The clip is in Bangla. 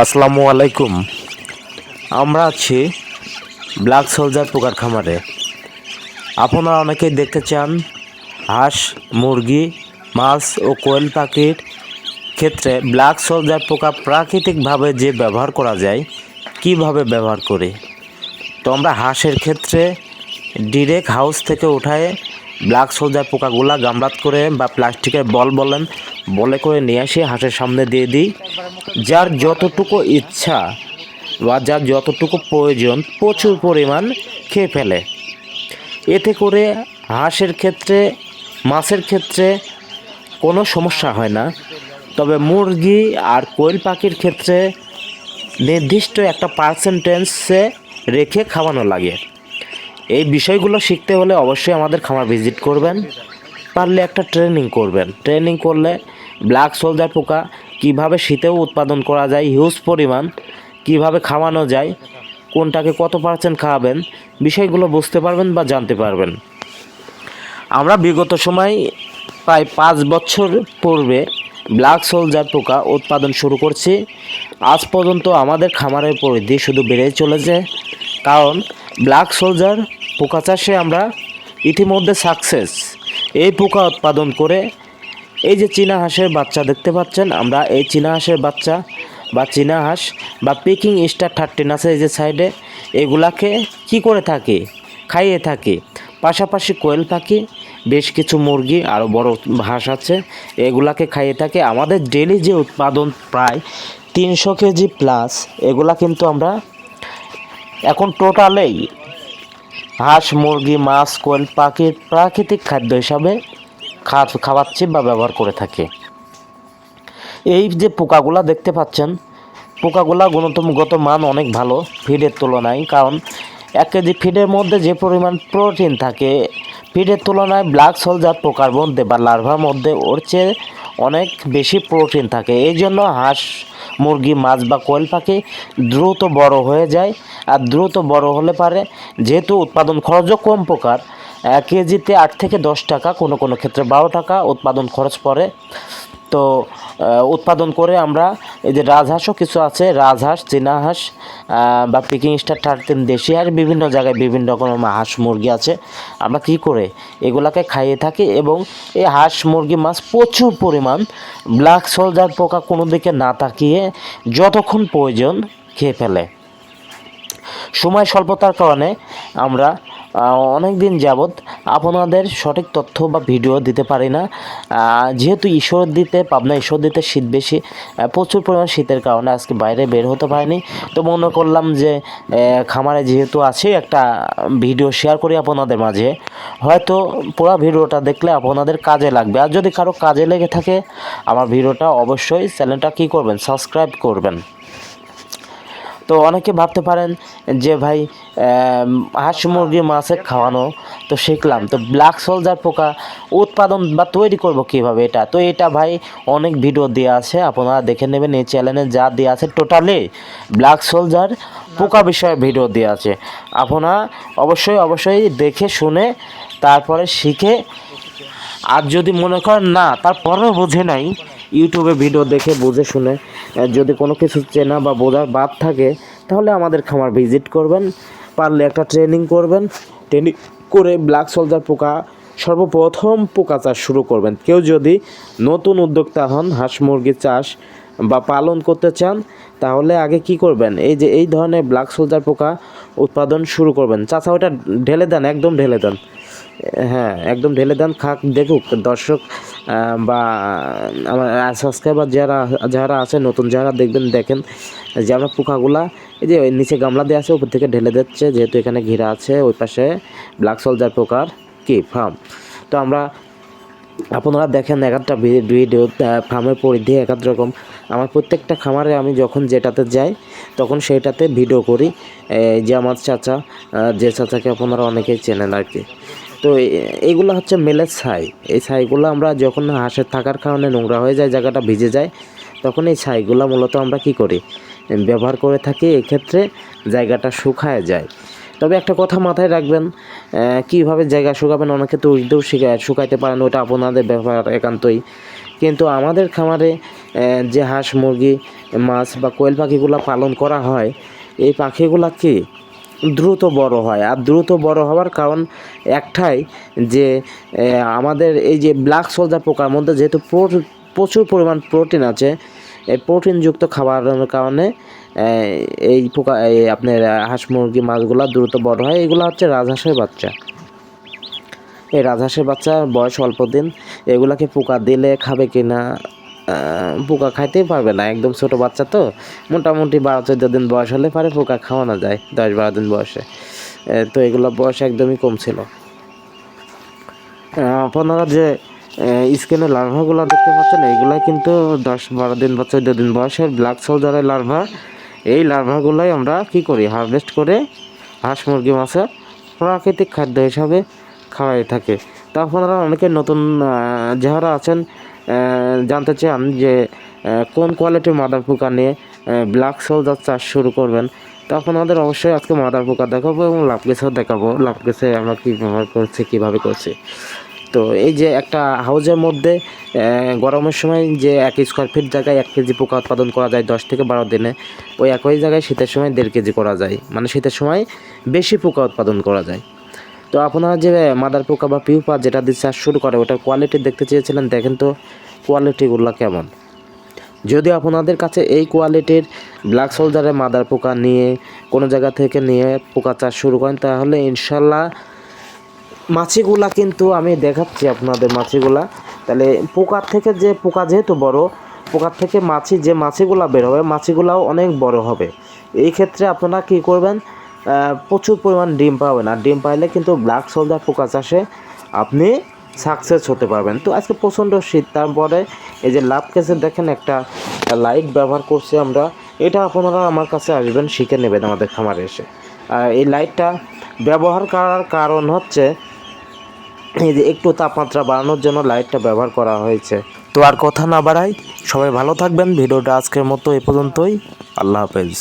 আসসালামু আলাইকুম। আমরা আছি ব্ল্যাক সোলজার পোকার খামারে। আপনারা অনেকেই দেখতে চান হাঁস, মুরগি, মাছ ও কোয়েল পাখির ক্ষেত্রে ব্ল্যাক সোলজার পোকা প্রাকৃতিকভাবে যে ব্যবহার করা যায়, কিভাবে ব্যবহার করি। তো আমরা হাঁসের ক্ষেত্রে ডিরেক্ট হাউস থেকে উঠায়ে ব্ল্যাক সোলজার পোকাগুলা গামলাত করে বা প্লাস্টিকের বল বলে করে নিয়ে আসি হাঁসের সামনে দিয়ে দিই। যার যতটুকু ইচ্ছা বা যার যতটুকু প্রয়োজন প্রচুর পরিমাণ খেয়ে ফেলে। এতে করে হাঁসের ক্ষেত্রে, মাছের ক্ষেত্রে কোনো সমস্যা হয় না। তবে মুরগি আর কোয়েল পাখির ক্ষেত্রে নির্দিষ্ট একটা পার্সেন্টেজে রেখে খাওয়ানো লাগে। এই বিষয়গুলো শিখতে হলে অবশ্যই আমাদের খামার ভিজিট করবেন, পারলে একটা ট্রেনিং করবেন। ট্রেনিং করলে ব্ল্যাক সোলজার পোকা কিভাবে শীতেও উৎপাদন করা যায় হিউজ পরিমাণ, কিভাবে খাওয়ানো যায়, কোনটাকে কত পার্সেন্ট খাওয়াবেন, বিষয়গুলো বুঝতে পারবেন বা জানতে পারবেন। আমরা বিগত সময় প্রায় 5 বছর পূর্বে ব্ল্যাক সোলজার পোকা উৎপাদন শুরু করছি। আজ পর্যন্ত আমাদের খামারের পরিধি শুধু বেড়েই চলেছে, কারণ ব্ল্যাক সোলজার পোকা চাষে আমরা ইতিমধ্যে সাকসেস। এই পোকা উৎপাদন করে এই যে চীনা হাঁসের বাচ্চা দেখতে পাচ্ছেন, আমরা এই চীনা হাঁসের বাচ্চা বা চীনা হাঁস বা পিকিং স্টার 13 আছে এই যে সাইডে, এগুলাকে কি করে থাকি, খাইয়ে থাকি। পাশাপাশি কোয়েল পাখি, বেশ কিছু মুরগি, আরও বড় হাঁস আছে, এগুলাকে খাইয়ে থাকে। আমাদের ডেলি যে উৎপাদন প্রায় 300 কেজি প্লাস, এগুলা কিন্তু আমরা এখন টোটালেই হাঁস, মুরগি, মাছ, কোয়েল পাখির প্রাকৃতিক খাদ্য হিসাবে খাওয়াচ্ছি বা ব্যবহার করে থাকি। এই যে পোকাগুলা দেখতে পাচ্ছেন, পোকাগুলা গুণগত মান অনেক ভালো ফিডের তুলনায়, কারণ 1 কেজি ফিডের মধ্যে যে পরিমাণ প্রোটিন থাকে, ফিডের তুলনায় ব্ল্যাক সোলজার পোকার মধ্যে বা লার্ভার মধ্যে ওর চেয়ে অনেক বেশি প্রোটিন থাকে। এই জন্য হাঁস, মুরগি, মাছ বা কোয়েল পাখি দ্রুত বড় হয়ে যায়। আর দ্রুত বড় হলে পারে, যেহেতু উৎপাদন খরচও কম পোকার, কেজিতে 8 থেকে 10 টাকা, কোনো কোনো ক্ষেত্রে 12 টাকা উৎপাদন খরচ পড়ে। তো উৎপাদন করে আমরা এই যে রাজহাঁসও কিছু আছে, রাজহাঁস, চীনা হাঁস বা পিকিং স্টার 13 দেশি হাঁস, বিভিন্ন জায়গায় বিভিন্ন রকম হাঁস মুরগি আছে। আমরা কী করে এগুলাকে খাইয়ে থাকি, এবং এই হাঁস, মুরগি, মাছ প্রচুর পরিমাণ ব্ল্যাক সোলজার পোকা কোনো দিকে না তাকিয়ে যতক্ষণ প্রয়োজন খেয়ে ফেলে। সময় স্বল্পতার কারণে আমরা অনেক দিন যাবৎ আপনাদের সঠিক তথ্য বা ভিডিও দিতে পারি না। যেহেতু পাবনা ঈশ্বরদীতে শীত বেশি, প্রচুর পরিমাণ শীতের কারণে আজকে বাইরে বের হতে পারিনি। তো মনে করলাম যে খামারে যেহেতু আছে, একটা ভিডিও শেয়ার করি আপনাদের মাঝে। হয়তো পুরো ভিডিওটা দেখলে আপনাদের কাজে লাগবে। আর যদি কারো কাজে লেগে থাকে আমার ভিডিওটা, অবশ্যই চ্যানেলটা কী করবেন, সাবস্ক্রাইব করবেন। তো অনেকে ভাবতে পারেন যে ভাই হাঁস, মুরগি, মাছের খাওয়ানো তো শিখলাম, তো ব্ল্যাক সোলজার পোকা উৎপাদন বা তৈরি করব কীভাবে, এটা ভাই অনেক ভিডিও দেওয়া আছে, আপনারা দেখে নেবেন। এই চ্যানেলে যা দেওয়া আছে টোটালি ব্ল্যাক সোলজার পোকা বিষয়ে ভিডিও দেওয়া আছে। আপনারা অবশ্যই দেখে শুনে তারপরে শিখে, আর যদি মনে করেন না তারপরেও বোঝে নাই, ইউটিউবে ভিডিও দেখে বুঝে শুনে যদি কোনো কিছু চেনা বা বোঝার বাদ থাকে, তাহলে আমাদের খামার ভিজিট করবেন, পারলে একটা ট্রেনিং করবেন। ট্রেনিং করে ব্ল্যাক সোলজার পোকা সর্বপ্রথম পোকা চাষ শুরু করবেন। কেউ যদি নতুন উদ্যোক্তা হন, হাঁস মুরগি চাষ বা পালন করতে চান, তাহলে আগে কি করবেন, এই যে এই ধরনের ব্ল্যাক সোলজার পোকা উৎপাদন শুরু করবেন। চাচা ওটা ঢেলে দেন, একদম ঢেলে দেন, হ্যাঁ একদম ঢেলে দেন, খাক দেখুক দর্শক বা আমার সাবস্ক্রাইবার যারা আছে, নতুন যারা দেখেন যে আমরা পোকাগুলা এই যে নিচে গামলা দিয়ে আছে, উপর থেকে ঢেলে দিচ্ছে, যেহেতু এখানে ঘেরা আছে ওই পাশে ব্ল্যাক সোলজার পোকার ফার্ম। তো আপনারা দেখেন, এক একটা ভিডিও ফার্মের পরিধি এক এক রকম। আমার প্রত্যেকটা খামারে আমি যখন যেটাতে যাই তখন সেইটাতে ভিডিও করি। যে আমার চাচা, যে চাচাকে আপনারা অনেকেই চেনেন আর কি। তো এইগুলো হচ্ছে মেলের ছাই। এই ছাইগুলো আমরা যখন হাঁসের থাকার কারণে নোংরা হয়ে যায়, জায়গাটা ভিজে যায়, তখন এই ছাইগুলো মূলত আমরা কি করি, ব্যবহার করে থাকি। এক্ষেত্রে জায়গাটা শুকায় যায়। তবে একটা কথা মাথায় রাখবেন, কীভাবে জায়গা শুকাবেন, অনেকে তো উঠতেও শুকাইতে পারেন, ওটা আপনাদের ব্যাপার একান্তই। কিন্তু আমাদের খামারে যে হাঁস মুরগি মাছ বা কোয়েল পাখিগুলো পালন করা হয়, এই পাখিগুলা কি দ্রুত বড় হয়। আর দ্রুত বড় হওয়ার কারণ একটাই, যে আমাদের এই যে ব্ল্যাক সোলজার পোকার মধ্যে যেহেতু প্রচুর পরিমাণ প্রোটিন আছে, এই প্রোটিনযুক্ত খাবারের কারণে এই পোকা আপনার হাঁস মুরগি মাছগুলো দ্রুত বড় হয়। এগুলো হচ্ছে রাজহাঁসের বাচ্চা। এই রাজহাঁসের বাচ্চার বয়স অল্প দিন। এগুলাকে পোকা দিলে খাবে কি না, পোকা খাইতেই পারবে না, একদম ছোট বাচ্চা তো। মোটামুটি 12-14 দিন বয়স হলে পারে পোকা খাওয়ানো যায়, 10-12 দিন বয়সে। তো এগুলো বয়স একদমই কম ছিল। আপনারা যে স্কিনের লার্ভাগুলো দেখতে পাচ্ছেন, এইগুলাই কিন্তু 10-12 দিন বা 14 দিন বয়সের ব্ল্যাক সোলজারের লার্ভা। এই লার্ভাগুলোই আমরা কি করি, হারভেস্ট করে হাঁস মুরগি মাছের প্রাকৃতিক খাদ্য হিসাবে খাওয়াই থাকে। তো আপনারা অনেকে নতুন যারা আছেন জানতে চান যে কোন কোয়ালিটির মাদার পোকা নিয়ে ব্ল্যাক সোলজার চাষ শুরু করবেন, তো আপনাদের অবশ্যই আজকে মাদার পোকা দেখাবো এবং লাভকেসও দেখাবো। লাভকেসে আমরা কী ব্যবহার করছি, কীভাবে করছি। তো এই যে একটা হাউজের মধ্যে গরমের সময় যে 1 স্কোয়ার ফিট জায়গায় 1 কেজি পোকা উৎপাদন করা যায় 10 থেকে 12 দিনে, ওই একই জায়গায় শীতের সময় 1.5 কেজি করা যায়। মানে শীতের সময় বেশি পোকা উৎপাদন করা যায়। তো আপনারা যে মাদার পোকা বা পিউপা যেটা দিয়ে চাষ শুরু করে, ওটার কোয়ালিটি দেখতে চেয়েছিলেন, দেখেন তো কোয়ালিটিগুলো কেমন। যদি আপনাদের কাছে এই কোয়ালিটির ব্ল্যাক সোলজারের মাদার পোকা নিয়ে কোনো জায়গা থেকে নিয়ে পোকা চাষ শুরু করেন, তাহলে ইনশাল্লাহ মাছিগুলা কিন্তু আমি দেখাচ্ছি আপনাদের মাছিগুলা। তাহলে পোকার থেকে যে পোকা যেহেতু বড়, পোকার থেকে মাছি যে মাছিগুলা বের হবে, মাছিগুলাও অনেক বড় হবে। এই ক্ষেত্রে আপনারা কী করবেন, প্রচুর পরিমাণ ডিম পাবেন। আর ডিম পাইলে কিন্তু ব্ল্যাক সোলজার পোকা চাষে আপনি সাকসেস হতে পারবেন। তো আজকে প্রচণ্ড শীত, তারপরে এই যে লাভকেসে দেখেন একটা লাইট ব্যবহার করছি আমরা। এটা আপনারা আমার কাছে আসবেন, শিখে নেবেন আমাদের খামারে এসে। আর এই লাইটটা ব্যবহার করার কারণ হচ্ছে এই যে একটু তাপমাত্রা বাড়ানোর জন্য লাইটটা ব্যবহার করা হয়েছে। তো আর কথা না বাড়াই, সবাই ভালো থাকবেন। ভিডিওটা আজকের মতো এ পর্যন্তই। আল্লাহ হাফেজ।